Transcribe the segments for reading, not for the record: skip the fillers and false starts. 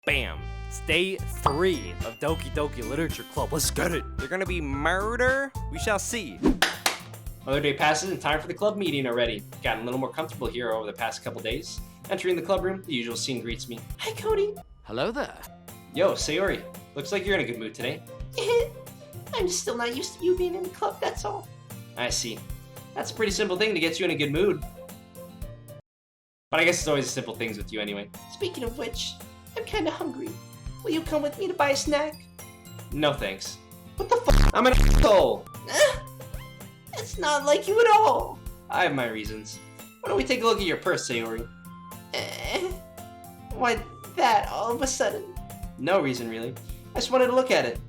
Bam! It's day 3 of Doki Doki Literature Club. Let's get it! They're gonna be murder? We shall see. Another day passes and time for the club meeting already. Gotten a little more comfortable here over the past couple days. Entering the club room, the usual scene greets me. Hi, Kody. Hello there. Yo, Sayori. Looks like you're in a good mood today. I'm still not used to you being in the club, that's all. I see. That's a pretty simple thing to get you in a good mood. But I guess it's always the simple things with you anyway. Speaking of which, I'm kinda hungry. Will you come with me to buy a snack? No thanks. What the fuck? I'm an asshole! That's not like you at all. I have my reasons. Why don't we take a look at your purse, Sayori? Why that all of a sudden? No reason, really. I just wanted to look at it.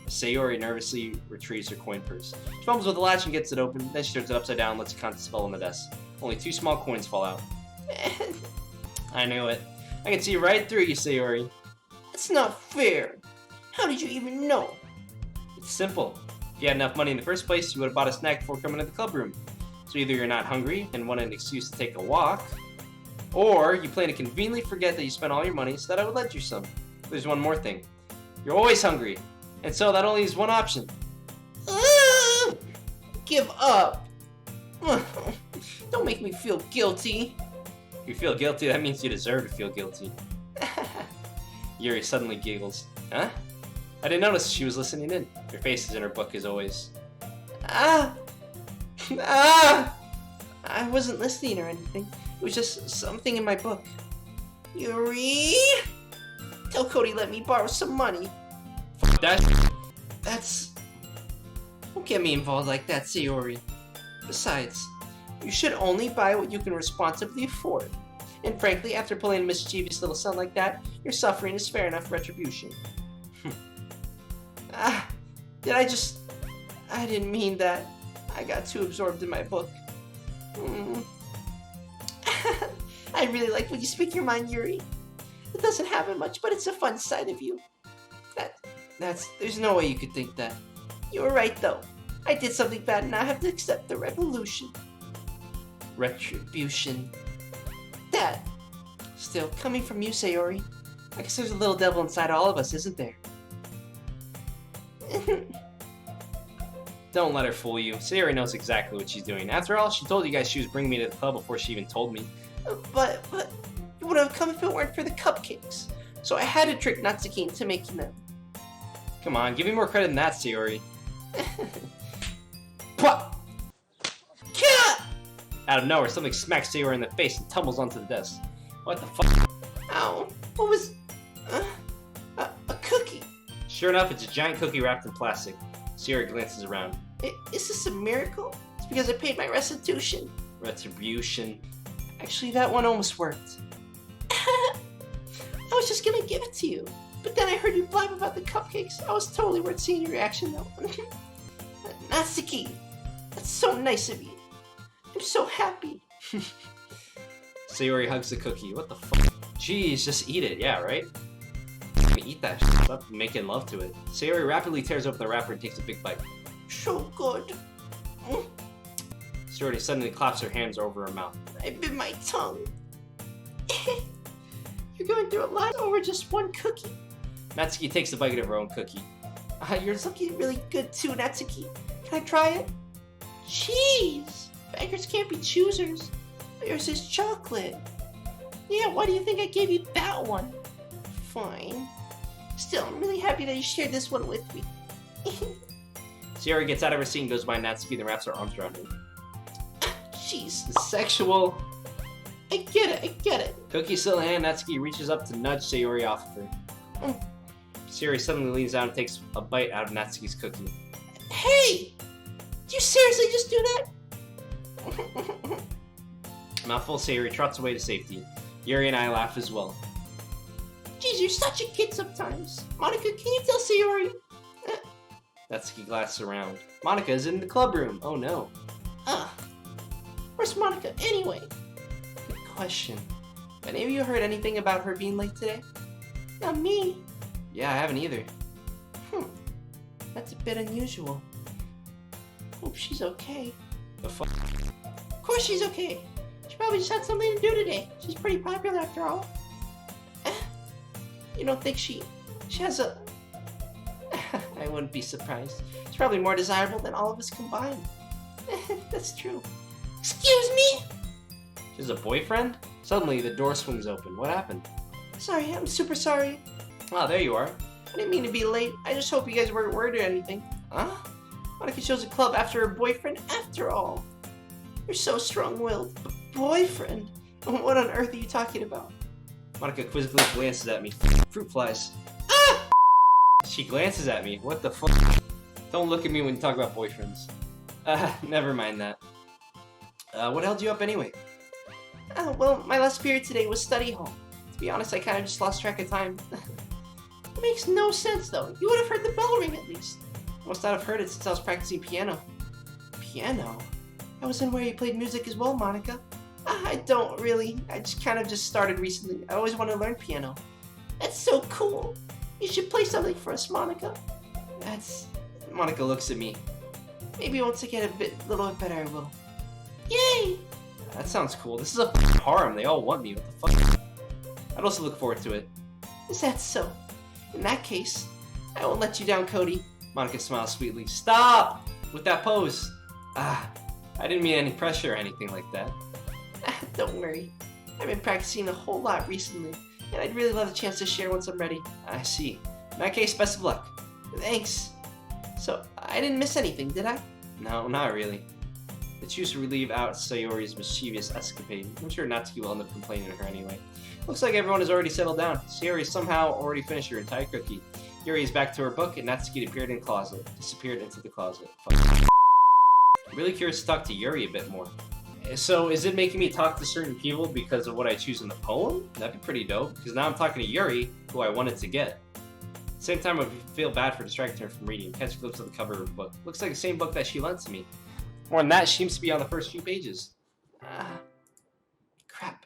Sayori nervously retrieves her coin purse. She fumbles with the latch and gets it open, then she turns it upside down and lets it constantly fall on the desk. Only 2 small coins fall out. I knew it. I can see right through you, Sayori. That's not fair. How did you even know? It's simple. If you had enough money in the first place, you would have bought a snack before coming to the club room. So either you're not hungry and want an excuse to take a walk, or you plan to conveniently forget that you spent all your money so that I would lend you some. There's one more thing. You're always hungry, and so that only leaves one option. Give up. Don't make me feel guilty. If you feel guilty, that means you deserve to feel guilty. Yuri suddenly giggles. Huh? I didn't notice she was listening in. Her face is in her book as always. I wasn't listening or anything. It was just something in my book. Yuri? Tell Kody let me borrow some money. Fuck that. That's... Don't get me involved like that, Sayori. Besides, you should only buy what you can responsibly afford. And frankly, after pulling a mischievous little son like that, your suffering is fair enough retribution. I didn't mean that. I got too absorbed in my book. I really like when you speak your mind, Yuri. It doesn't happen much, but it's a fun side of you. There's no way you could think that. You were right, though. I did something bad and I have to accept the revolution. Retribution. That. Still, coming from you, Sayori, I guess there's a little devil inside all of us, isn't there? Don't let her fool you. Sayori knows exactly what she's doing. After all, she told you guys she was bringing me to the club before she even told me. But you would have come if it weren't for the cupcakes. So I had to trick Natsuki into making them. Come on, give me more credit than that, Sayori. Pwah! Out of nowhere, something smacks Sayori in the face and tumbles onto the desk. What the fuck? Ow. What was... a cookie. Sure enough, it's a giant cookie wrapped in plastic. Sayori glances around. Is this a miracle? It's because I paid my restitution. Retribution. Actually, that one almost worked. I was just gonna give it to you. But then I heard you blab about the cupcakes. I was totally worth seeing your reaction, though. Natsuki, that's so nice of you. I'm so happy. Sayori hugs the cookie. What the fuck? Jeez, just eat it. Yeah, right? Eat that shit. Stop making love to it. Sayori rapidly tears open the wrapper and takes a big bite. So good. Sayori suddenly claps her hands over her mouth. I bit my tongue. You're going through a lot over just one cookie. Natsuki takes a bite of her own cookie. Yours looking really good too, Natsuki. Can I try it? Cheese! Beggars can't be choosers. Yours is chocolate. Yeah, why do you think I gave you that one? Fine. Still, I'm really happy that you shared this one with me. Sayori gets out of her seat and goes by Natsuki and wraps her arms around her. Jeez. Sexual. I get it. Cookie still in hand, Natsuki reaches up to nudge Sayori off of her. Sayori suddenly leans down and takes a bite out of Natsuki's cookie. Hey! Did you seriously just do that? Mouthful, Sayori trots away to safety. Yuri and I laugh as well. Jeez, you're such a kid sometimes. Monica, can you tell Sayori? Natsuki glances around. Monica is in the club room. Oh no. Where's Monica anyway? Good question. Have any of you heard anything about her being late today? Not me. Yeah, I haven't either. That's a bit unusual. Hope she's okay. The fuck? Of course she's okay. She probably just had something to do today. She's pretty popular after all. You don't think she has a... I wouldn't be surprised. It's probably more desirable than all of us combined. That's true. Excuse me? She has a boyfriend? Suddenly, the door swings open. What happened? Sorry, I'm super sorry. Ah, there you are. I didn't mean to be late. I just hope you guys weren't worried or anything. Huh? Monica chose a club after her boyfriend after all. You're so strong-willed. Boyfriend? What on earth are you talking about? Monica quizzically glances at me. Fruit flies. Ah! She glances at me. What the fuck? Don't look at me when you talk about boyfriends. Never mind that. What held you up anyway? Well, my last period today was study hall. To be honest, I kind of just lost track of time. It makes no sense, though. You would have heard the bell ring at least. I must not have heard it since I was practicing piano. Piano? I was in where you played music as well, Monica. I don't really. I just kind of started recently. I always wanted to learn piano. That's so cool. You should play something for us, Monica. Monica looks at me. Maybe once I get a little bit better, I will. Yay! That sounds cool. This is a harem. They all want me. What the fuck? I'd also look forward to it. Is that so? In that case, I won't let you down, Kody. Monica smiles sweetly. Stop with that pose. I didn't mean any pressure or anything like that. Don't worry. I've been practicing a whole lot recently, and I'd really love a chance to share once I'm ready. I see. In that case, best of luck. Thanks. So, I didn't miss anything, did I? No, not really. They choose to relieve out Sayori's mischievous escapade. I'm sure Natsuki will end up complaining to her anyway. Looks like everyone has already settled down. Sayori somehow already finished her entire cookie. Yuri is back to her book, and Natsuki disappeared into the closet. I'm really curious to talk to Yuri a bit more. So, is it making me talk to certain people because of what I choose in the poem? That'd be pretty dope, because now I'm talking to Yuri, who I wanted to get. At the same time, I feel bad for distracting her from reading. Catch a glimpse of the cover of her book. Looks like the same book that she lent to me. More than that, she seems to be on the first few pages. Crap.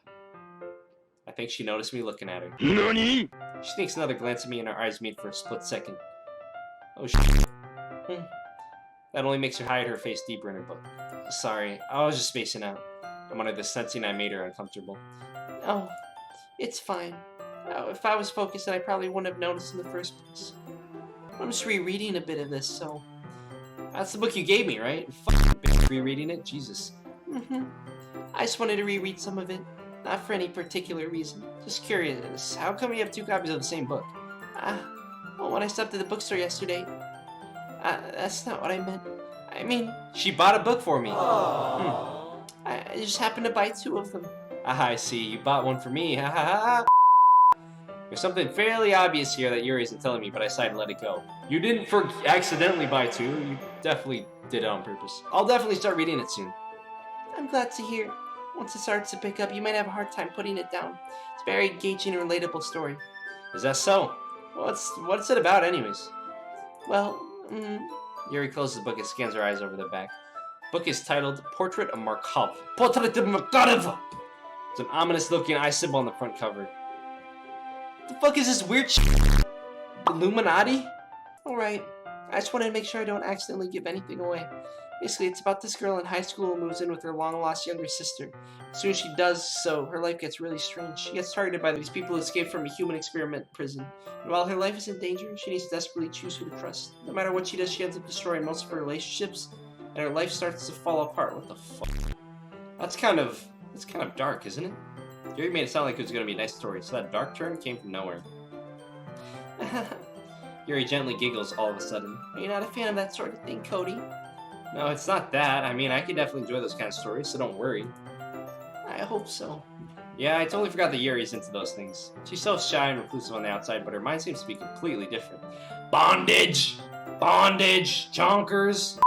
I think she noticed me looking at her. NANI? She sneaks another glance at me and her eyes meet for a split second. Oh shit. That only makes her hide her face deeper in her book. Sorry, I was just spacing out. I'm under the sensing I made her uncomfortable. Oh, it's fine. If I was focused, then I probably wouldn't have noticed in the first place. I'm just rereading a bit of this, so... That's the book you gave me, right? Fucking bitch, rereading it? Jesus. I just wanted to reread some of it. Not for any particular reason. Just curious. How come you have two copies of the same book? Well, when I stopped at the bookstore yesterday... that's not what I meant. I mean... She bought a book for me. I just happened to buy two of them. I see. You bought one for me. Ha ha ha. There's something fairly obvious here that Yuri isn't telling me, but I decided to let it go. You didn't accidentally buy two. You definitely did it on purpose. I'll definitely start reading it soon. I'm glad to hear. Once it starts to pick up, you might have a hard time putting it down. It's a very engaging and relatable story. Is that so? What's it about anyways? Well, Yuri closes the book and scans her eyes over the back. The book is titled Portrait of Markov. Portrait of Markov! It's an ominous looking eye symbol on the front cover. The fuck is this weird shit? Illuminati? Alright. I just wanted to make sure I don't accidentally give anything away. Basically, it's about this girl in high school who moves in with her long-lost younger sister. As soon as she does so, her life gets really strange. She gets targeted by these people who escaped from a human experiment prison. And while her life is in danger, she needs to desperately choose who to trust. No matter what she does, she ends up destroying most of her relationships, and her life starts to fall apart. What the fuck? That's kind of dark, isn't it? Yuri made it sound like it was going to be a nice story, so that dark turn came from nowhere. Yuri gently giggles all of a sudden. Are you not a fan of that sort of thing, Kody? No, it's not that. I mean, I can definitely enjoy those kind of stories, so don't worry. I hope so. Yeah, I totally forgot that Yuri's into those things. She's so shy and reclusive on the outside, but her mind seems to be completely different. Bondage! Bondage! Chonkers!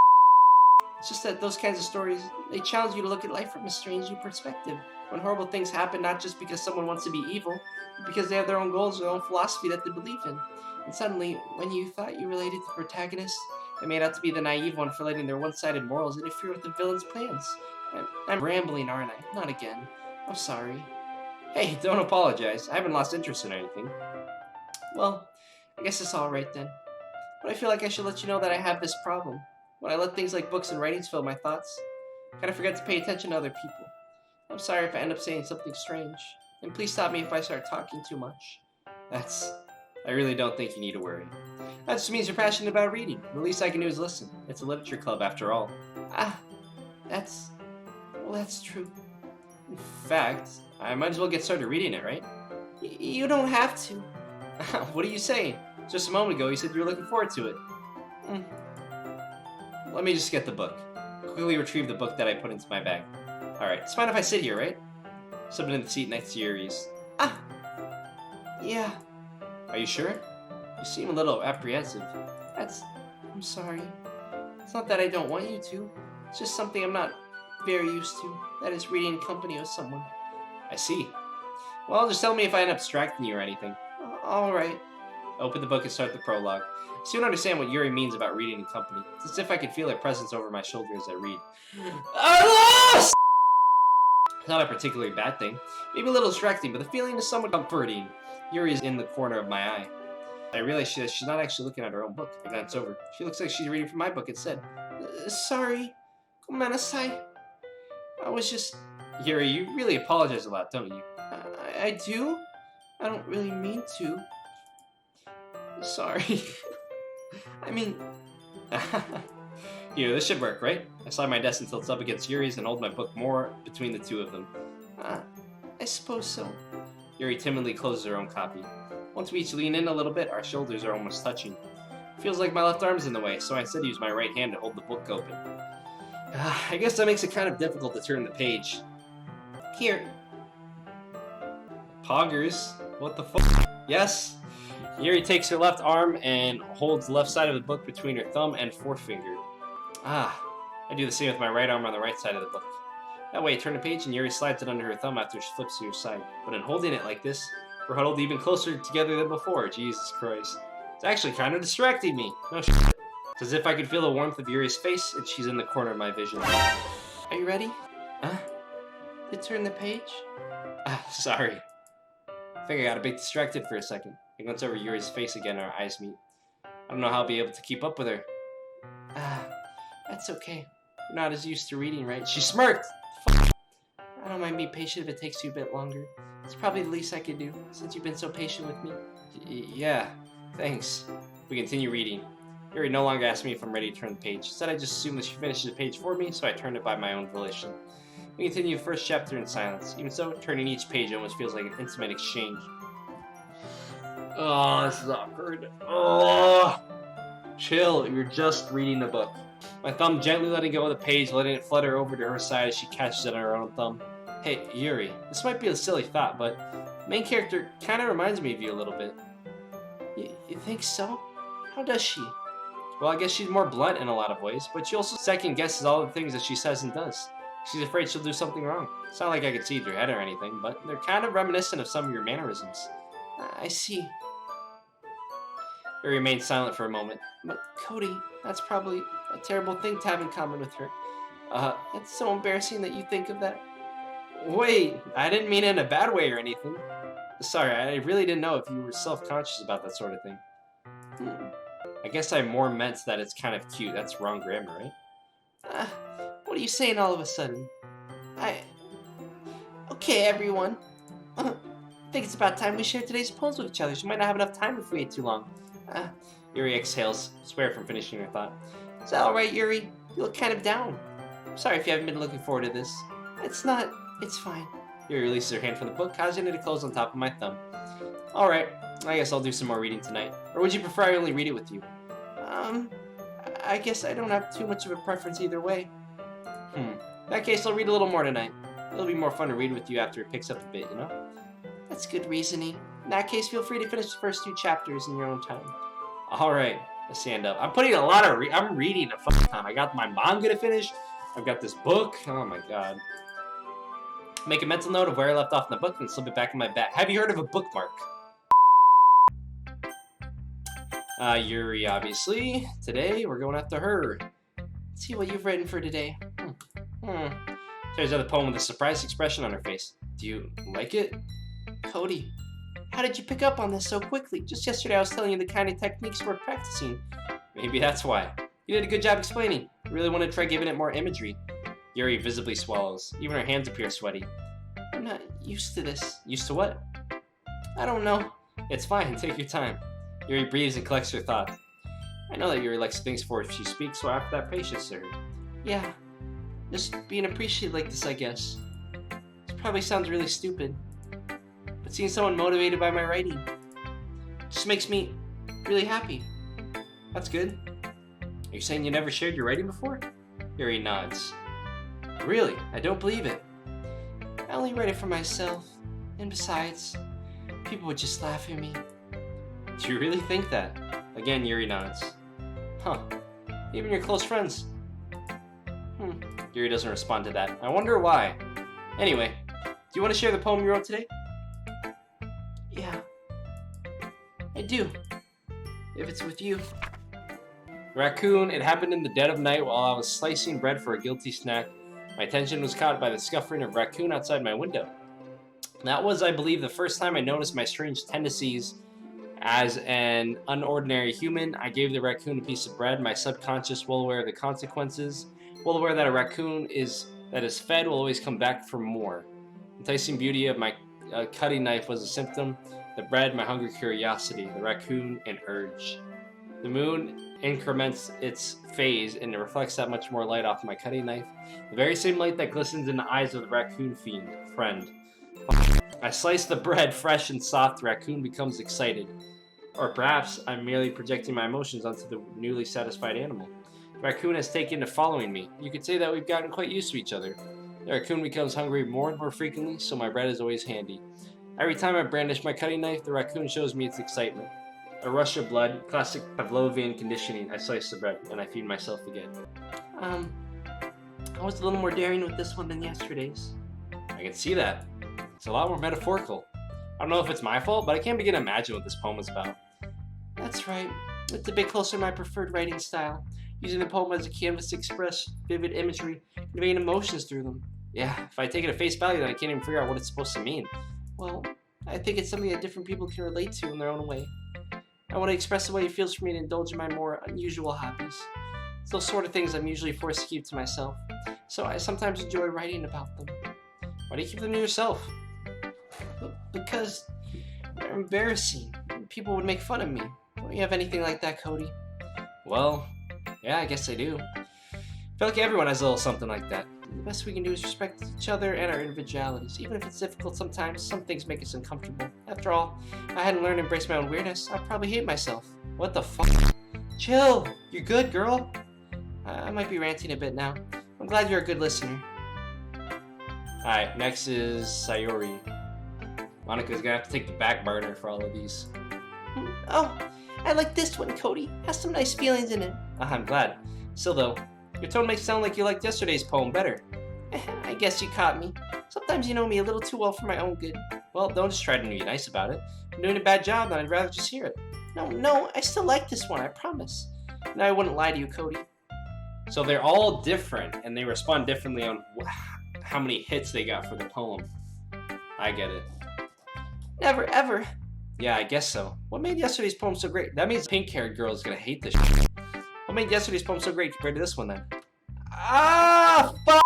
It's just that those kinds of stories, they challenge you to look at life from a strange new perspective. When horrible things happen, not just because someone wants to be evil, but because they have their own goals, their own philosophy that they believe in. And suddenly, when you thought you related to the protagonist, they made out to be the naive one for letting their one-sided morals interfere with the villain's plans. I'm rambling, aren't I? Not again. I'm sorry. Hey, don't apologize. I haven't lost interest in anything. Well, I guess it's alright then. But I feel like I should let you know that I have this problem. When I let things like books and writings fill my thoughts, I kind of forget to pay attention to other people. I'm sorry if I end up saying something strange. And please stop me if I start talking too much. That's I really don't think you need to worry. That just means you're passionate about reading. The least I can do is listen. It's a literature club after all. That's true. In fact, I might as well get started reading it, right? You don't have to. What are you saying? Just a moment ago you said you were looking forward to it. Let me just get the book. Quickly retrieve the book that I put into my bag. Alright, it's fine if I sit here, right? Slipping in the seat next to Yuri's. Yeah. Are you sure? You seem a little apprehensive. I'm sorry. It's not that I don't want you to. It's just something I'm not very used to. That is reading in company with someone. I see. Well, just tell me if I end up distracting you or anything. Alright. Open the book and start the prologue. I soon understand what Yuri means about reading in company. It's as if I could feel her presence over my shoulder as I read. I lost! It's not a particularly bad thing. Maybe a little distracting, but the feeling is somewhat comforting. Yuri is in the corner of my eye. I realize she's not actually looking at her own book. I glance over. She looks like she's reading from my book instead. Sorry. Gomenasai. I was just... Yuri, you really apologize a lot, don't you? I do? I don't really mean to. Sorry. I mean... Here, this should work, right? I slide my desk until it's up against Yuri's and hold my book more between the two of them. I suppose so. Yuri timidly closes her own copy. Once we each lean in a little bit, our shoulders are almost touching. Feels like my left arm's in the way, so I instead use my right hand to hold the book open. I guess that makes it kind of difficult to turn the page. Here. Poggers? What the fuck? Yes? Yuri takes her left arm and holds the left side of the book between her thumb and forefinger. I do the same with my right arm on the right side of the book. That way I turn the page and Yuri slides it under her thumb after she flips to her side. But in holding it like this, we're huddled even closer together than before. Jesus Christ. It's actually kind of distracting me. No shit. It's as if I could feel the warmth of Yuri's face and she's in the corner of my vision. Are you ready? Huh? To turn the page? Sorry. I think I got a bit distracted for a second. I glance over Yuri's face again and our eyes meet. I don't know how I'll be able to keep up with her. That's okay. You're not as used to reading, right? She smirked! I don't mind being patient if it takes you a bit longer. It's probably the least I could do, since you've been so patient with me. Yeah, thanks. We continue reading. Yuri no longer asks me if I'm ready to turn the page. Instead, I just assume that she finishes the page for me, so I turn it by my own volition. We continue the first chapter in silence. Even so, turning each page almost feels like an intimate exchange. Oh, this is awkward. Oh, chill, you're just reading the book. My thumb gently letting go of the page, letting it flutter over to her side as she catches it on her own thumb. Hey, Yuri, this might be a silly thought, but the main character kind of reminds me of you a little bit. You think so? How does she? Well, I guess she's more blunt in a lot of ways, but she also second guesses all the things that she says and does. She's afraid she'll do something wrong. It's not like I could see through her head or anything, but they're kind of reminiscent of some of your mannerisms. I see. Yuri remained silent for a moment. But Kody, that's probably a terrible thing to have in common with her. It's so embarrassing that you think of that. Wait, I didn't mean it in a bad way or anything. Sorry, I really didn't know if you were self-conscious about that sort of thing. I guess I more meant that it's kind of cute. That's wrong grammar, right? What are you saying all of a sudden? Okay, everyone. I think it's about time we share today's poems with each other. She might not have enough time if we wait too long. Yuri exhales, swear from finishing her thought. Is that alright, Yuri? You look kind of down. Sorry if you haven't been looking forward to this. It's fine. Yuri releases her hand from the book, causing it to close on top of my thumb. Alright, I guess I'll do some more reading tonight. Or would you prefer I only read it with you? I guess I don't have too much of a preference either way. In that case, I'll read a little more tonight. It'll be more fun to read with you after it picks up a bit, you know? That's good reasoning. In that case, feel free to finish the first 2 chapters in your own time. Alright, I stand up. I'm putting a lot of I'm reading a fucking time. I got my manga to finish. I've got this book. Oh my god. Make a mental note of where I left off in the book and slip it back in my bag. Have you heard of a bookmark? Yuri, obviously. Today, we're going after her. Let's see what you've written for today. There's another poem with a surprised expression on her face. Do you like it? Kody, how did you pick up on this so quickly? Just yesterday I was telling you the kind of techniques we're practicing. Maybe that's why. You did a good job explaining. I really want to try giving it more imagery. Yuri visibly swallows. Even her hands appear sweaty. I'm not used to this. Used to what? I don't know. It's fine. Take your time. Yuri breathes and collects her thoughts. I know that Yuri likes things for if she speaks, so after that patience to her. Yeah, just being appreciated like this, I guess. This probably sounds really stupid, but seeing someone motivated by my writing just makes me really happy. That's good. Are you saying you never shared your writing before? Yuri nods. Really? I don't believe it. I only write it for myself, and besides, people would just laugh at me. Do you really think that? Again, Yuri nods. Huh. Even your close friends. Yuri doesn't respond to that. I wonder why. Anyway, do you want to share the poem you wrote today? Yeah, I do. If it's with you. Raccoon, it happened in the dead of night while I was slicing bread for a guilty snack. My attention was caught by the scuffling of raccoon outside my window. That was, I believe, the first time I noticed my strange tendencies. As an unordinary human, I gave the raccoon a piece of bread, my subconscious well aware of the consequences, well aware that a raccoon that is fed will always come back for more. Enticing beauty of my cutting knife was a symptom, the bread, my hungry curiosity, the raccoon, an urge. The moon increments its phase and it reflects that much more light off my cutting knife, the very same light that glistens in the eyes of the raccoon friend. I slice the bread fresh and soft, the raccoon becomes excited. Or perhaps I'm merely projecting my emotions onto the newly satisfied animal. The raccoon has taken to following me. You could say that we've gotten quite used to each other. The raccoon becomes hungry more and more frequently, so my bread is always handy. Every time I brandish my cutting knife, the raccoon shows me its excitement. A rush of blood, classic Pavlovian conditioning. I slice the bread, and I feed myself again. I was a little more daring with this one than yesterday's. I can see that. It's a lot more metaphorical. I don't know if it's my fault, but I can't begin to imagine what this poem is about. That's right. It's a bit closer to my preferred writing style, using the poem as a canvas to express vivid imagery, conveying emotions through them. Yeah, if I take it at face value, then I can't even figure out what it's supposed to mean. Well, I think it's something that different people can relate to in their own way. I want to express the way it feels for me to indulge in my more unusual hobbies. It's those sort of things I'm usually forced to keep to myself, so I sometimes enjoy writing about them. Why do you keep them to yourself? Because they're embarrassing. People would make fun of me. Don't you have anything like that, Kody? Well, yeah, I guess I do. I feel like everyone has a little something like that. The best we can do is respect each other and our individualities. Even if it's difficult sometimes, some things make us uncomfortable. After all, if I hadn't learned to embrace my own weirdness, I'd probably hate myself. What the fuck? Chill! You're good, girl? I might be ranting a bit now. I'm glad you're a good listener. Alright, next is Sayori. Monica's gonna have to take the back burner for all of these. Oh, I like this one, Kody. Has some nice feelings in it. I'm glad. Still though, your tone makes it sound like you liked yesterday's poem better. I guess you caught me. Sometimes you know me a little too well for my own good. Well, don't just try to be nice about it. If I'm doing a bad job, then I'd rather just hear it. No, I still like this one, I promise. No, I wouldn't lie to you, Kody. So they're all different, and they respond differently on how many hits they got for the poem. I get it. Never, ever. Yeah, I guess so. What made yesterday's poem so great? That means the pink-haired girl is gonna hate this shit. What made yesterday's poem so great compared to this one, then? Ah, fuck!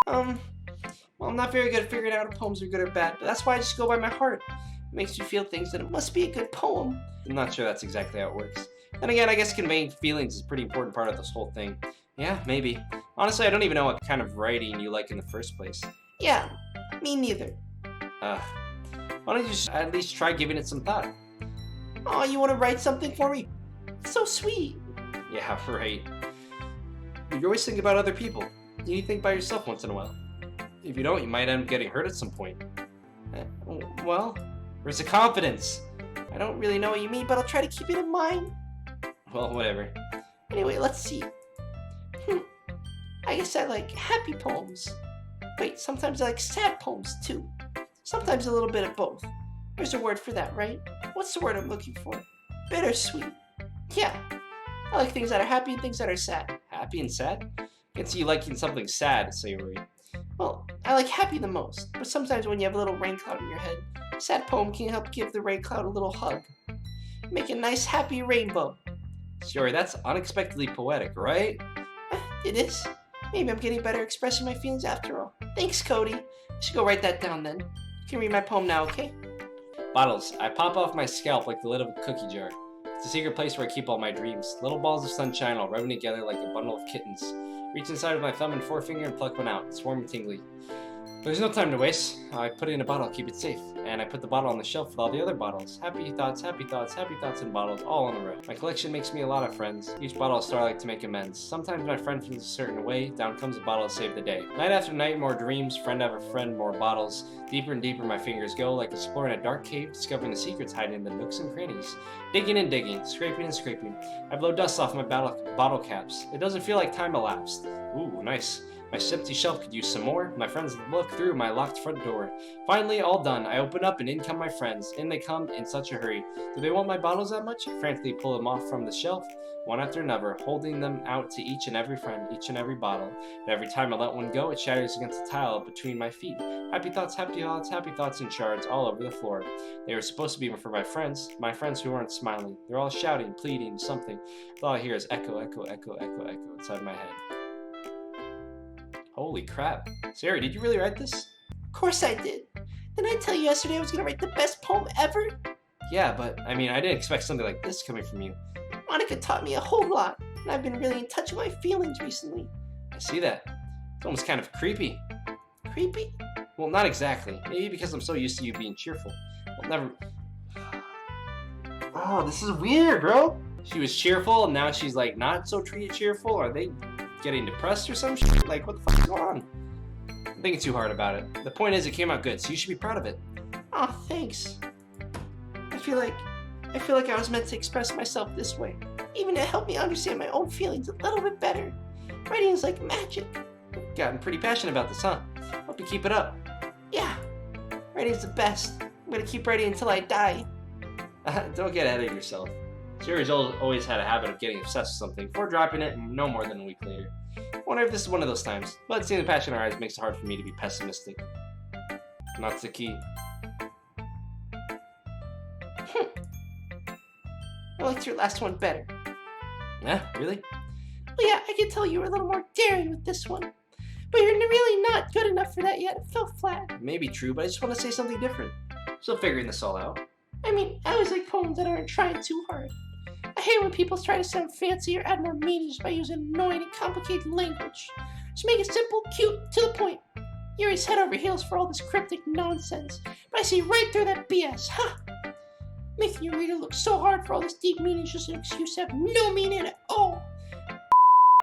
Well, I'm not very good at figuring out if poems are good or bad, but that's why I just go by my heart. It makes you feel things that it must be a good poem. I'm not sure that's exactly how it works. Then again, I guess conveying feelings is a pretty important part of this whole thing. Yeah, maybe. Honestly, I don't even know what kind of writing you like in the first place. Yeah, me neither. Why don't you just at least try giving it some thought? Oh, you want to write something for me? It's so sweet. Yeah, right. You always think about other people. You need to think about yourself once in a while. If you don't, you might end up getting hurt at some point. Well, where's the confidence? I don't really know what you mean, but I'll try to keep it in mind. Well, whatever. Anyway, let's see. I guess I like happy poems. Wait, sometimes I like sad poems too. Sometimes a little bit of both. There's a word for that, right? What's the word I'm looking for? Bittersweet. Yeah. I like things that are happy and things that are sad. Happy and sad? I can see you liking something sad, Sayori. Well, I like happy the most, but sometimes when you have a little rain cloud in your head, a sad poem can help give the rain cloud a little hug. Make a nice happy rainbow. Sayori, that's unexpectedly poetic, right? It is. Maybe I'm getting better at expressing my feelings after all. Thanks, Kody. I should go write that down then. You can read my poem now, okay? Bottles. I pop off my scalp like the lid of a cookie jar. It's a secret place where I keep all my dreams. Little balls of sunshine all rubbing together like a bundle of kittens. Reach inside with my thumb and forefinger and pluck one out. It's warm and tingly. There's no time to waste. I put it in a bottle, keep it safe. And I put the bottle on the shelf with all the other bottles. Happy thoughts, in bottles, all in a row. My collection makes me a lot of friends. Each bottle is starlight to make amends. Sometimes my friend feels a certain way. Down comes a bottle to save the day. Night after night, more dreams. Friend after friend, more bottles. Deeper and deeper my fingers go, like exploring a dark cave, discovering the secrets hiding in the nooks and crannies. Digging and digging, scraping and scraping. I blow dust off my bottle caps. It doesn't feel like time elapsed. Ooh, nice. My empty shelf could use some more. My friends look through my locked front door. Finally, all done. I open up and in come my friends. In they come in such a hurry. Do they want my bottles that much? I frantically pull them off from the shelf, one after another, holding them out to each and every friend, each and every bottle. But every time I let one go, it shatters against the tile between my feet. Happy thoughts in shards all over the floor. They were supposed to be for my friends who weren't smiling. They're all shouting, pleading, something. All I hear is echo, echo, echo, echo, echo inside my head. Holy crap. Sari, did you really write this? Of course I did. Didn't I tell you yesterday I was gonna write the best poem ever? Yeah, but I mean, I didn't expect something like this coming from you. Monica taught me a whole lot, and I've been really in touch with my feelings recently. I see that. It's almost kind of creepy. Creepy? Well, not exactly. Maybe because I'm so used to you being cheerful. Well, never... Oh, this is weird, bro. She was cheerful, and now she's like not so cheerful. Are they getting depressed or some shit? Like, what the fuck is going on? I'm thinking too hard about it. The point is, it came out good, so you should be proud of it. Oh, thanks. I feel like I was meant to express myself this way, even to help me understand my own feelings a little bit better. Writing is like magic. You've gotten pretty passionate about this, huh? Hope you keep it up. Yeah, writing's the best. I'm gonna keep writing until I die. Don't get ahead of yourself. Sherry's always had a habit of getting obsessed with something before dropping it no more than a week later. I wonder if this is one of those times, but seeing the passion in her eyes makes it hard for me to be pessimistic. Natsuki. I liked your last one better. Yeah, really? Well, yeah, I can tell you were a little more daring with this one. But you're really not good enough for that yet. It fell flat. Maybe true, but I just want to say something different. Still figuring this all out. I mean, I always like poems that aren't trying too hard. I hate when people try to sound fancy or add more meanings by using annoying and complicated language. Just make it simple, cute, to the point. You're always head over heels for all this cryptic nonsense, but I see right through that BS, huh? Making your reader look so hard for all this deep meaning is just an excuse to have no meaning at all.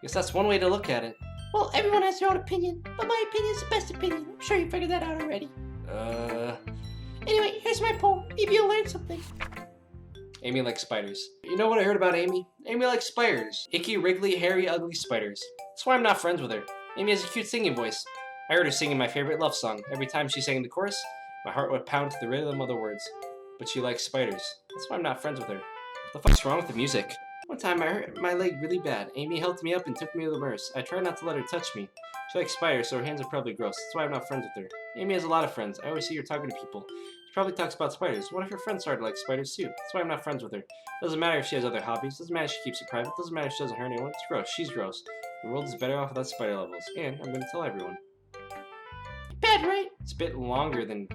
Guess that's one way to look at it. Well, everyone has their own opinion, but my opinion is the best opinion. I'm sure you figured that out already. Anyway, here's my poem. Maybe you'll learn something. Amy likes spiders. You know what I heard about Amy? Amy likes spiders. Icky, wriggly, hairy, ugly spiders. That's why I'm not friends with her. Amy has a cute singing voice. I heard her singing my favorite love song. Every time she sang the chorus, my heart would pound to the rhythm of the words. But she likes spiders. That's why I'm not friends with her. What the fuck's wrong with the music? One time I hurt my leg really bad. Amy helped me up and took me to the nurse. I tried not to let her touch me. She likes spiders, so her hands are probably gross. That's why I'm not friends with her. Amy has a lot of friends. I always see her talking to people. She probably talks about spiders. What if her friends started like spiders too? That's why I'm not friends with her. Doesn't matter if she has other hobbies. Doesn't matter if she keeps it private. Doesn't matter if she doesn't hurt anyone. It's gross. She's gross. The world is better off without spider levels. And I'm going to tell everyone. Bad, right? It's quite a bit longer than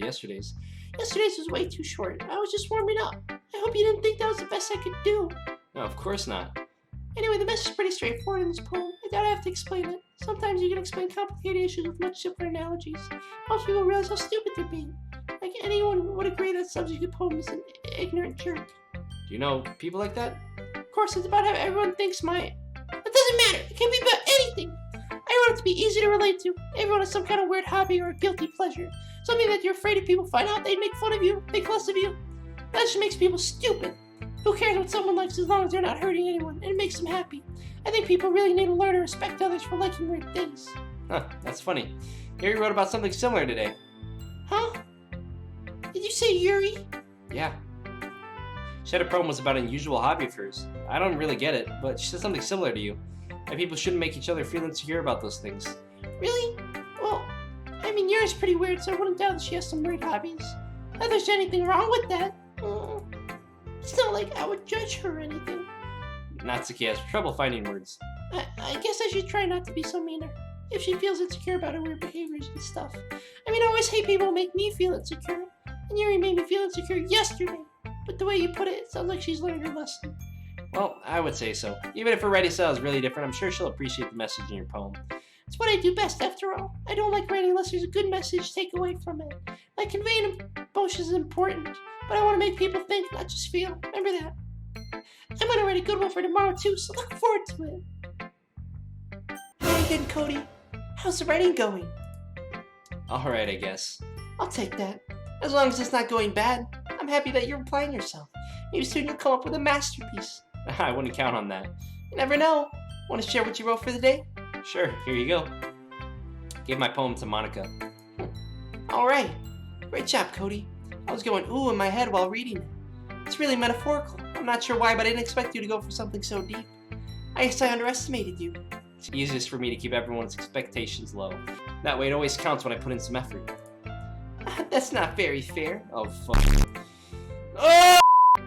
yesterday's. Yesterday's was way too short. I was just warming up. I hope you didn't think that was the best I could do. No, of course not. Anyway, the message is pretty straightforward in this poem. I doubt I have to explain it. Sometimes you can explain complicated issues with much simpler analogies. Most people realize how stupid they're being. Like, anyone would agree that subject of the poem is an ignorant jerk. Do you know people like that? Of course, it's about how everyone thinks my... It doesn't matter. It can be about anything. I want it to be easy to relate to. Everyone has some kind of weird hobby or a guilty pleasure. Something that you're afraid if people find out, they'd make fun of you, make less of you. That just makes people stupid. Who cares what someone likes as long as they're not hurting anyone and it makes them happy? I think people really need to learn to respect others for liking weird things. Huh, that's funny. Yuri wrote about something similar today. Huh? Did you say Yuri? Yeah. She had a poem was about an unusual hobby of hers. I don't really get it, but she said something similar to you. That people shouldn't make each other feel insecure about those things. Really? Well, I mean, Yuri's pretty weird, so I wouldn't doubt that she has some weird hobbies. Not that there's anything wrong with that. It's not like I would judge her or anything. Natsuki has trouble finding words. I guess I should try not to be so mean to her, if she feels insecure about her weird behaviors and stuff. I mean, I always hate people who make me feel insecure. And Yuri made me feel insecure yesterday. But the way you put it, it sounds like she's learned her lesson. Well, I would say so. Even if her writing style is really different, I'm sure she'll appreciate the message in your poem. It's what I do best, after all. I don't like writing unless there's a good message to take away from it. Like conveying emotions is important, but I want to make people think, not just feel. Remember that. I'm going to write a good one for tomorrow, too, so look forward to it. Hey again, Kody. How's the writing going? Alright, I guess. I'll take that. As long as it's not going bad, I'm happy that you're applying yourself. Maybe soon you'll come up with a masterpiece. I wouldn't count on that. You never know. Want to share what you wrote for the day? Sure, here you go. Give my poem to Monica. Alright. Great job, Kody. I was going ooh in my head while reading it. It's really metaphorical. I'm not sure why, but I didn't expect you to go for something so deep. I guess I underestimated you. It's easiest for me to keep everyone's expectations low. That way it always counts when I put in some effort. That's not very fair. Oh, fuck. Oh!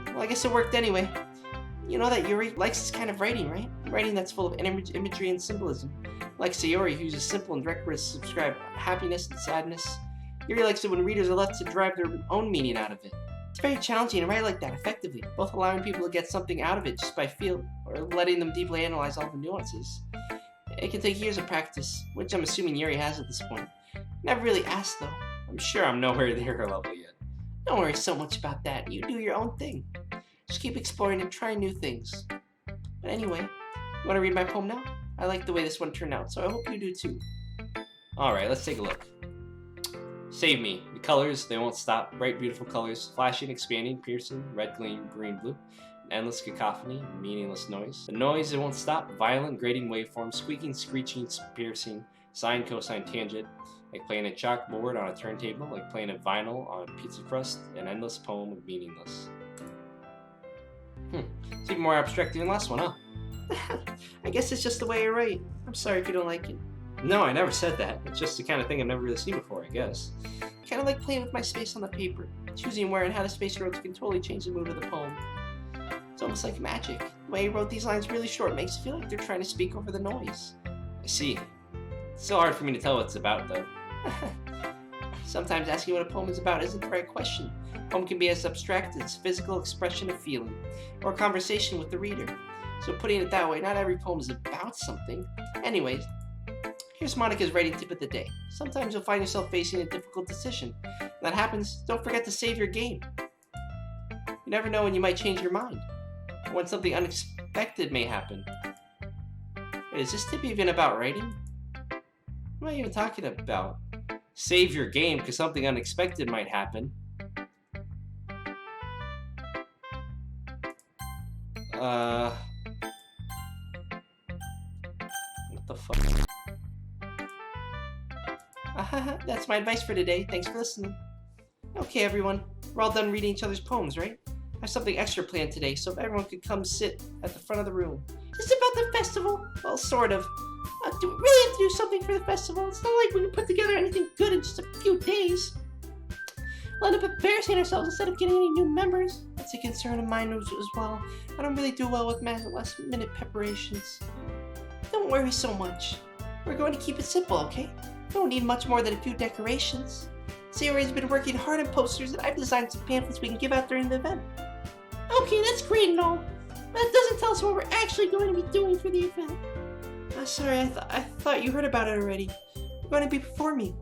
Well, I guess it worked anyway. You know that Yuri likes this kind of writing, right? Writing that's full of imagery and symbolism. Like Sayori, who uses simple and direct words to describe happiness and sadness. Yuri likes it when readers are left to derive their own meaning out of it. It's very challenging to write like that effectively, both allowing people to get something out of it just by feel, or letting them deeply analyze all the nuances. It can take years of practice, which I'm assuming Yuri has at this point. Never really asked, though. I'm sure I'm nowhere near her level yet. Don't worry so much about that. You do your own thing. Just keep exploring and trying new things. But anyway, you want to read my poem now? I like the way this one turned out, so I hope you do too. Alright, let's take a look. Save me. The colors, they won't stop. Bright, beautiful colors. Flashing, expanding, piercing. Red, green, blue. An endless cacophony. Meaningless noise. The noise, it won't stop. Violent, grating waveform. Squeaking, screeching, piercing. Sine, cosine, tangent. Like playing a chalkboard on a turntable. Like playing a vinyl on a pizza crust. An endless poem of meaningless. It's even more abstract than the last one, huh? I guess it's just the way I write. I'm sorry if you don't like it. No, I never said that. It's just the kind of thing I've never really seen before, I guess. Kind of like playing with my space on the paper. Choosing where and how the space you wrote can totally change the mood of the poem. It's almost like magic. The way you wrote these lines really short makes it feel like they're trying to speak over the noise. I see. It's still hard for me to tell what it's about, though. Sometimes asking what a poem is about isn't the right question. A poem can be as abstract as physical expression of feeling, or a conversation with the reader. So putting it that way, not every poem is about something. Anyways, here's Monica's writing tip of the day. Sometimes you'll find yourself facing a difficult decision. When that happens, don't forget to save your game. You never know when you might change your mind, or when something unexpected may happen. Wait, is this tip even about writing? What am I even talking about? Save your game because something unexpected might happen. What the fuck? That's my advice for today. Thanks for listening. Okay, everyone. We're all done reading each other's poems, right? I have something extra planned today, so if everyone could come sit at the front of the room. Is it about the festival? Well, sort of. Do we really have to do something for the festival? It's not like we can put together anything good in just a few days. We'll end up embarrassing ourselves instead of getting any new members. That's a concern of mine as well. I don't really do well with last-minute preparations. Don't worry so much. We're going to keep it simple, okay? We don't need much more than a few decorations. Sayori's been working hard on posters, and I've designed some pamphlets we can give out during the event. Okay, that's great and all, but that doesn't tell us what we're actually going to be doing for the event. Sorry, I thought you heard about it already. We're going to be performing.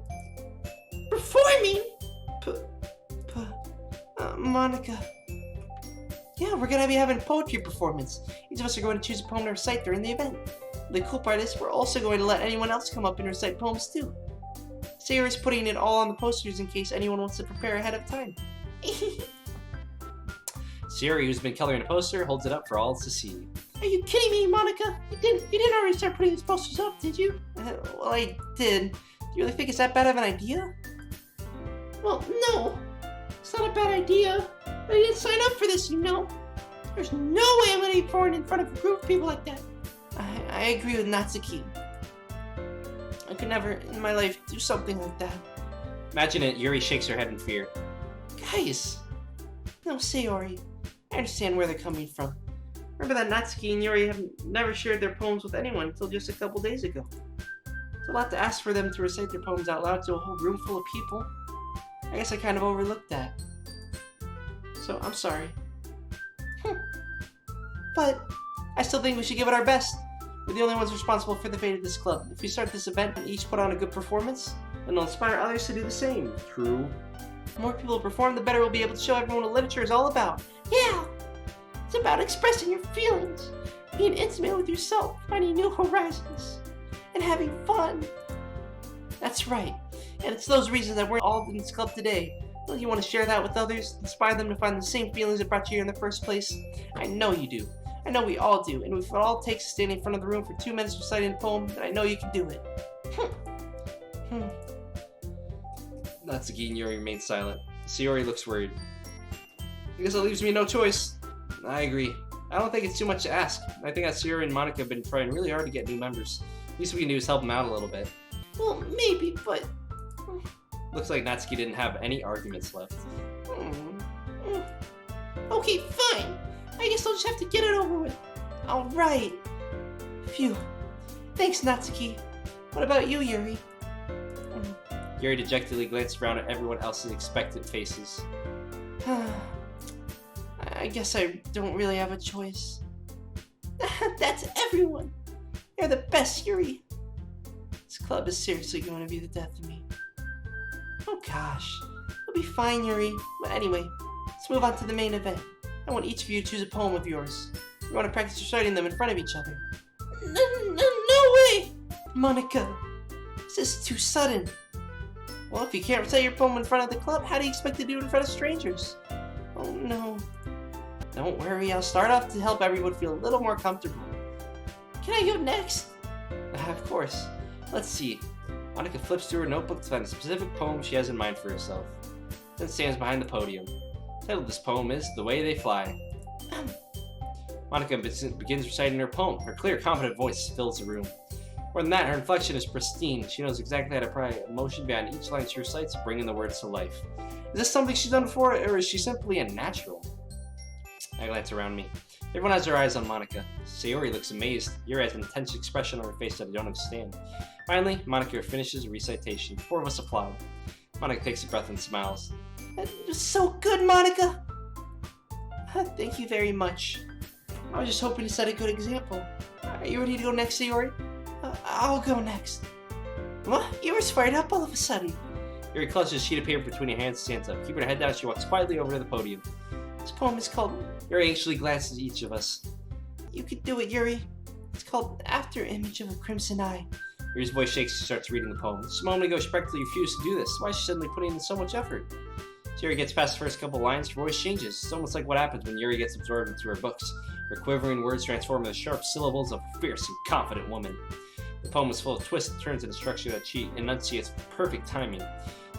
Performing? Monica. Yeah, we're going to be having a poetry performance. Each of us are going to choose a poem to recite during the event. The cool part is we're also going to let anyone else come up and recite poems too. Sayori's putting it all on the posters in case anyone wants to prepare ahead of time. Sayori, who's been coloring a poster, holds it up for all to see. Are you kidding me, Monica? You didn't already start putting these posters up, did you? Well, I did. Do you really think it's that bad of an idea? Well, no. It's not a bad idea. I didn't sign up for this, you know. There's no way I'm going to be performing in front of a group of people like that. I agree with Natsuki. I could never in my life do something like that. Imagine it, Yuri shakes her head in fear. Guys! No, Sayori. I understand where they're coming from. Remember that Natsuki and Yuri have never shared their poems with anyone until just a couple days ago. It's a lot to ask for them to recite their poems out loud to a whole room full of people. I guess I kind of overlooked that. so I'm sorry. But I still think we should give it our best. We're the only ones responsible for the fate of this club. If we start this event and each put on a good performance, then it'll inspire others to do the same. True. The more people perform, the better we'll be able to show everyone what literature is all about. Yeah! It's about expressing your feelings, being intimate with yourself, finding new horizons, and having fun. That's right. And it's those reasons that we're all in this club today. Don't you want to share that with others? Inspire them to find the same feelings that brought you here in the first place? I know you do. I know we all do. And if it all takes to stand in front of the room for 2 minutes reciting a poem, then I know you can do it. Natsuki and Yuri remain silent. Sayori looks worried. I guess that leaves me no choice. I agree. I don't think it's too much to ask. I think that Sayori and Monica have been trying really hard to get new members. Least we can do is help them out a little bit. Well, maybe, but... Looks like Natsuki didn't have any arguments left. Okay, fine. I guess I'll just have to get it over with. Alright. Phew. Thanks, Natsuki. What about you, Yuri? Yuri dejectedly glanced around at everyone else's expectant faces. I guess I don't really have a choice. That's everyone. You're the best, Yuri. This club is seriously going to be the death of me. Oh gosh. It'll be fine, Yuri. But anyway, let's move on to the main event. I want each of you to choose a poem of yours. You want to practice reciting them in front of each other. No way! Monica, this is too sudden. Well, if you can't recite your poem in front of the club, how do you expect to do it in front of strangers? Oh no. Don't worry, I'll start off to help everyone feel a little more comfortable. Can I go next? Of course. Let's see. Monica flips through her notebook to find a specific poem she has in mind for herself, then stands behind the podium. The title of this poem is The Way They Fly. Monica begins reciting her poem. Her clear, confident voice fills the room. More than that, her inflection is pristine. She knows exactly how to apply emotion behind each line she recites, bringing the words to life. Is this something she's done before, or is she simply a natural? I glance around me. Everyone has their eyes on Monica. Sayori looks amazed. Yuri has an intense expression on her face that I don't understand. Finally, Monica finishes a recitation. 4 of us applaud. Monica takes a breath and smiles. That was so good, Monica! Thank you very much. I was just hoping to set a good example. Are you ready to go next, Sayori? I'll go next. What? You were fired up all of a sudden. Yuri clutches a sheet of paper between her hands and stands up. Keeping her head down, she walks quietly over to the podium. This poem is called... Yuri anxiously glances at each of us. You could do it, Yuri. It's called After Image of a Crimson Eye. Yuri's voice shakes as she starts reading the poem. Just a moment ago, she practically refused to do this. Why is she suddenly putting in so much effort? As Yuri gets past the first couple lines, her voice changes. It's almost like what happens when Yuri gets absorbed into her books. Her quivering words transform into sharp syllables of a fierce and confident woman. The poem is full of twists and turns and structure that she enunciates with perfect timing.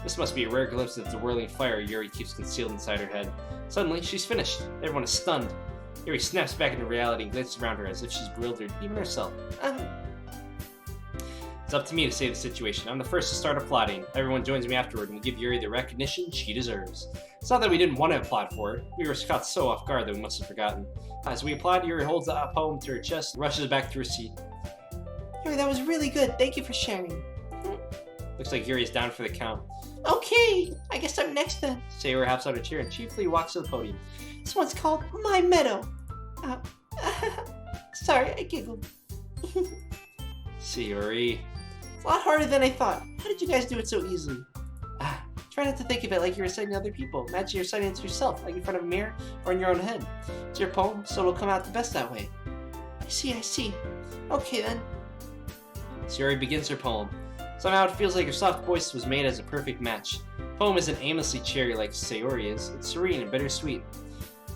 This must be a rare glimpse of the whirling fire Yuri keeps concealed inside her head. Suddenly, she's finished. Everyone is stunned. Yuri snaps back into reality and glances around her as if she's bewildered, even herself. It's up to me to save the situation. I'm the first to start applauding. Everyone joins me afterward and we give Yuri the recognition she deserves. It's not that we didn't want to applaud for her. We were caught so off guard that we must have forgotten. As we applaud, Yuri holds the poem to her chest and rushes back to her seat. Yuri, that was really good. Thank you for sharing. Looks like Yuri is down for the count. Okay, I guess I'm next then. Sayori hops out of her chair and chiefly walks to the podium. This one's called My Meadow. Sorry, I giggled. Sayori. It's a lot harder than I thought. How did you guys do it so easily? Try not to think of it like you're reciting to other people. Imagine you're reciting it to yourself, like in front of a mirror or in your own head. It's your poem, so it'll come out the best that way. I see. Okay then. Sayori begins her poem. Somehow it feels like her soft voice was made as a perfect match. The poem isn't aimlessly cheery like Sayori is. It's serene and bittersweet.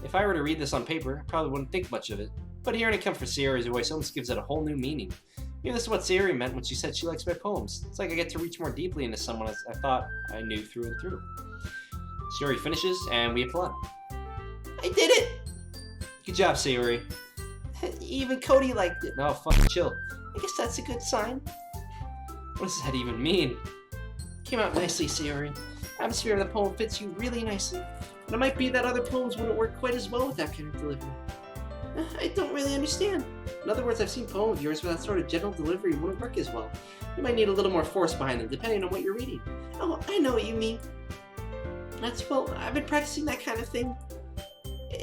If I were to read this on paper, I probably wouldn't think much of it. But hearing it come from Sayori's voice almost gives it a whole new meaning. Maybe this is what Sayori meant when she said she likes my poems. It's like I get to reach more deeply into someone as I thought I knew through and through. Sayori finishes, and we applaud. I did it! Good job, Sayori. Even Kody liked it. No, fucking chill. I guess that's a good sign. What does that even mean? Came out nicely, Sayori. The atmosphere of the poem fits you really nicely. But it might be that other poems wouldn't work quite as well with that kind of delivery. I don't really understand. In other words, I've seen poems of yours where that sort of general delivery wouldn't work as well. You might need a little more force behind them, depending on what you're reading. Oh, I know what you mean. Well, I've been practicing that kind of thing.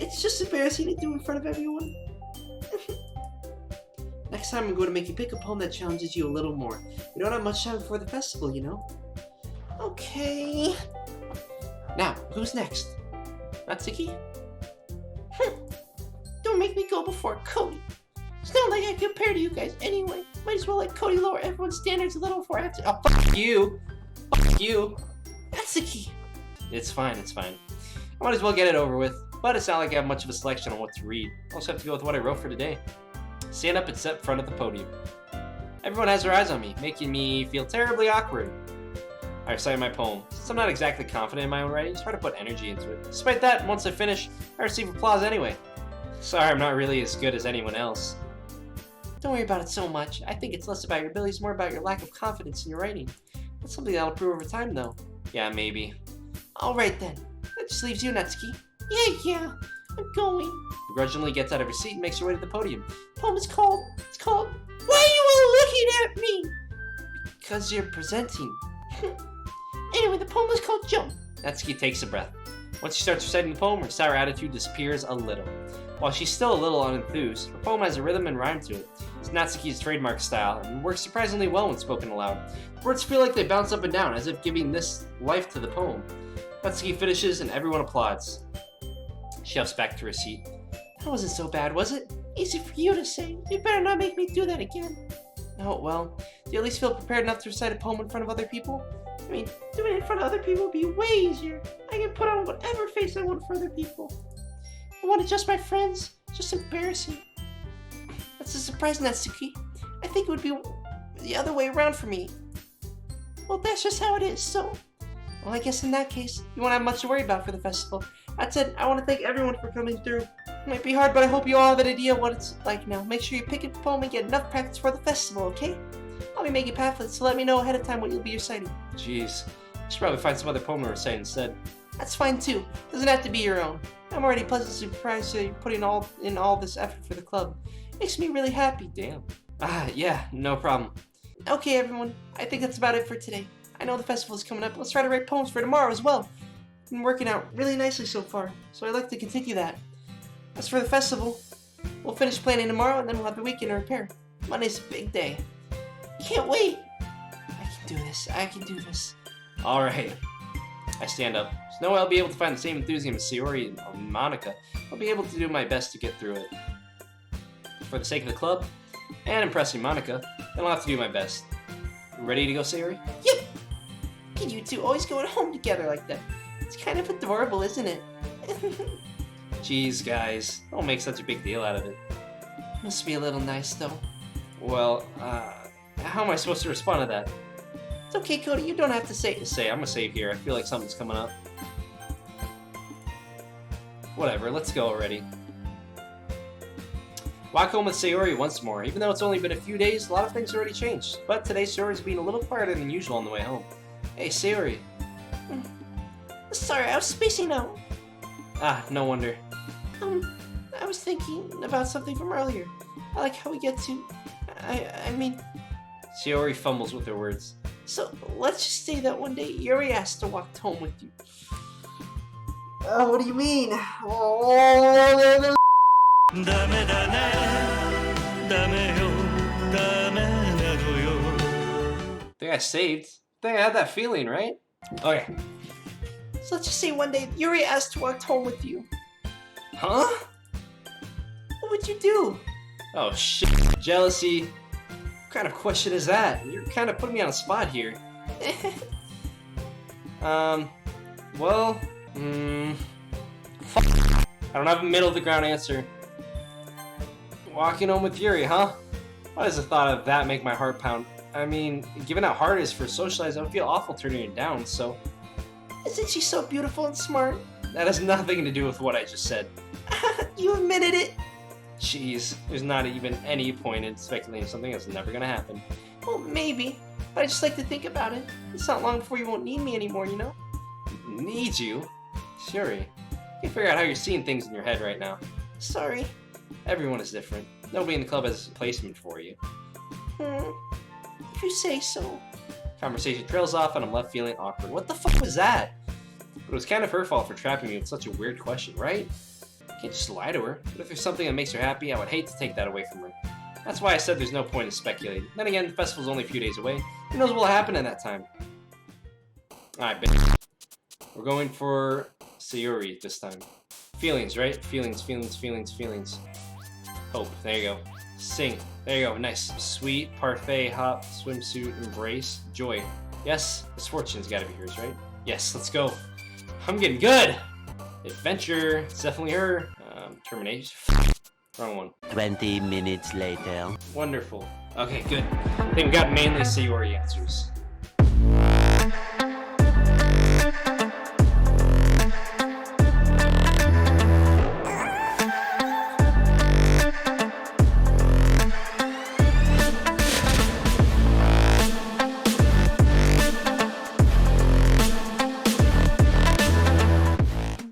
It's just embarrassing to do in front of everyone. Next time I'm going to make you pick a poem that challenges you a little more. We don't have much time before the festival, you know? Okay. Now, who's next? Natsuki? Don't make me go before Kody. It's not like I compare to you guys anyway. Might as well let Kody lower everyone's standards a little before I have to. Oh, fuck you! Fuck you! Natsuki! It's fine, it's fine. I might as well get it over with, but it's not like I have much of a selection on what to read. I also have to go with what I wrote for today. Stand up and sit in front of the podium. Everyone has their eyes on me, making me feel terribly awkward. I recite my poem. Since I'm not exactly confident in my own writing, try to put energy into it. Despite that, once I finish, I receive applause anyway. Sorry, I'm not really as good as anyone else. Don't worry about it so much. I think it's less about your abilities, more about your lack of confidence in your writing. That's something that'll improve over time, though. Yeah, maybe. Alright then. That just leaves you, Natsuki. Yeah, I'm going. Begrudgingly gets out of her seat and makes her way to the podium. The poem is called, Why Are You All Looking At Me? Because you're presenting. Anyway, the poem is called Jump. Natsuki takes a breath. Once she starts reciting the poem, her sour attitude disappears a little. While she's still a little unenthused, her poem has a rhythm and rhyme to it. It's Natsuki's trademark style, and works surprisingly well when spoken aloud. The words feel like they bounce up and down, as if giving this life to the poem. Natsuki finishes, and everyone applauds. She huffs back to her seat. That wasn't so bad, was it? Easy for you to say. You better not make me do that again. Oh, well, do you at least feel prepared enough to recite a poem in front of other people? I mean, doing it in front of other people would be way easier. I can put on whatever face I want for other people. I want to just my friends. It's just embarrassing. That's a surprise, Natsuki. I think it would be the other way around for me. Well, that's just how it is, so... Well, I guess in that case, you won't have much to worry about for the festival. That said, I want to thank everyone for coming through. It might be hard, but I hope you all have an idea what it's like now. Make sure you pick a poem and get enough practice for the festival, okay? I'll be making pamphlets, so let me know ahead of time what you'll be reciting. Jeez, I should probably find some other poem to recite instead. That's fine too. Doesn't have to be your own. I'm already pleasantly surprised that you're putting in all this effort for the club. Makes me really happy. Damn. Yeah, no problem. Okay, everyone. I think that's about it for today. I know the festival is coming up. Let's try to write poems for tomorrow as well. Been working out really nicely so far, so I'd like to continue that. As for the festival, we'll finish planning tomorrow and then we'll have the weekend to prepare. Monday's a big day. Can't wait! I can do this. Alright. I stand up. There's no way I'll be able to find the same enthusiasm as Sayori or Monica. I'll be able to do my best to get through it. For the sake of the club, and impressing Monica, then I'll have to do my best. You ready to go, Sayori? Yep! Can you two always go home together like that? It's kind of adorable, isn't it? Jeez, guys. Don't make such a big deal out of it. Must be a little nice, though. Well, how am I supposed to respond to that? It's okay, Kody. You don't have to say it. I'm gonna save here. I feel like something's coming up. Whatever, let's go already. Walk home with Sayori once more. Even though it's only been a few days, a lot of things already changed. But today, Sayori's being a little quieter than usual on the way home. Hey, Sayori. Sorry, I was spacing out. No wonder. I was thinking about something from earlier. I like how we get to... I mean... Sayori fumbles with her words. So, let's just say that one day Yuri asked to walk home with you. What do you mean? Think I saved. Think I had that feeling, right? Okay. So let's just say one day Yuri asked to walk home with you. Huh? What would you do? Oh shit. Jealousy. What kind of question is that? You're kind of putting me on a spot here. Well, fuck. I don't have a middle of the ground answer. Walking home with Yuri, huh? Why does the thought of that make my heart pound? I mean, given how hard it is for socialize, I would feel awful turning it down, so... Isn't she so beautiful and smart? That has nothing to do with what I just said. You admitted it! Jeez, there's not even any point in speculating something that's never gonna happen. Well, maybe. But I just like to think about it. It's not long before you won't need me anymore, you know? Need you? Yuri, I can't figure out how you're seeing things in your head right now. Sorry. Everyone is different. Nobody in the club has a placement for you. If you say so. Conversation trails off and I'm left feeling awkward. What the fuck was that? But it was kind of her fault for trapping me with such a weird question, right? Can't just lie to her. But if there's something that makes her happy, I would hate to take that away from her. That's why I said there's no point in speculating. Then again, the festival's only a few days away. Who knows what will happen in that time? Alright, bitch. We're going for Sayori this time. Feelings, right? Feelings, feelings, feelings, feelings. Hope. There you go. Sing. There you go. Nice. Sweet, parfait, hop, swimsuit, embrace, joy. Yes? Misfortune's gotta be hers, right? Yes, let's go. I'm getting good! Adventure. It's definitely her. Termination. Wrong one. 20 minutes later. Wonderful. Okay, good. I think we got mainly Sayori answers.